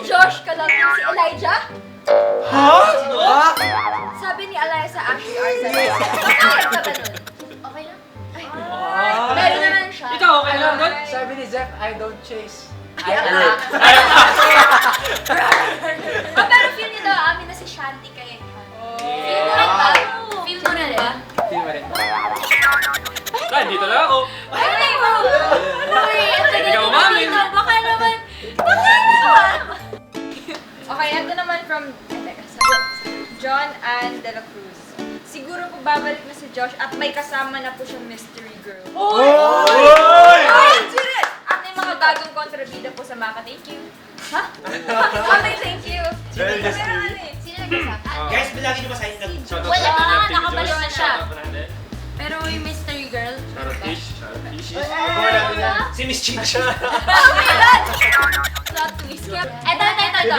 Josh kalapit si Elijah? Ha? Sabi ni Eliza Ashley Arza. Bakit ka ba nun? Okay lang? Ay. Meron naman siya. Ikaw, okay lang doon? Sabi ni Zeph, I don't chase. Ay, pero feel niyo daw, amin na si Shanti kay Feel mo rin ba? Feel mo rin ba? Feel mo rin. Dito lang ako. Ay, mo! Uy, Hindi ka umamin. Baka naman. Baka naman. Okay, ito naman from John Ann De La Cruz. Siguro po babalik na si Josh at may kasama na po siyang mystery girl. Oy! At may mga bagong kontrabida po sa Maka. Thank you. Ha? Okay, thank you. Very Meron mystery. eh. Sino nagkasama? Guys, bilangin niyo ba sa inyo? Shoutout Wala, sa atin ng Team nakabalik Josh. na siya. Shoutout pa natin. Pero yung mystery girl. Shoutout Ish. Shoutout Ish. Si Miss Chicha. Plot twist. Ito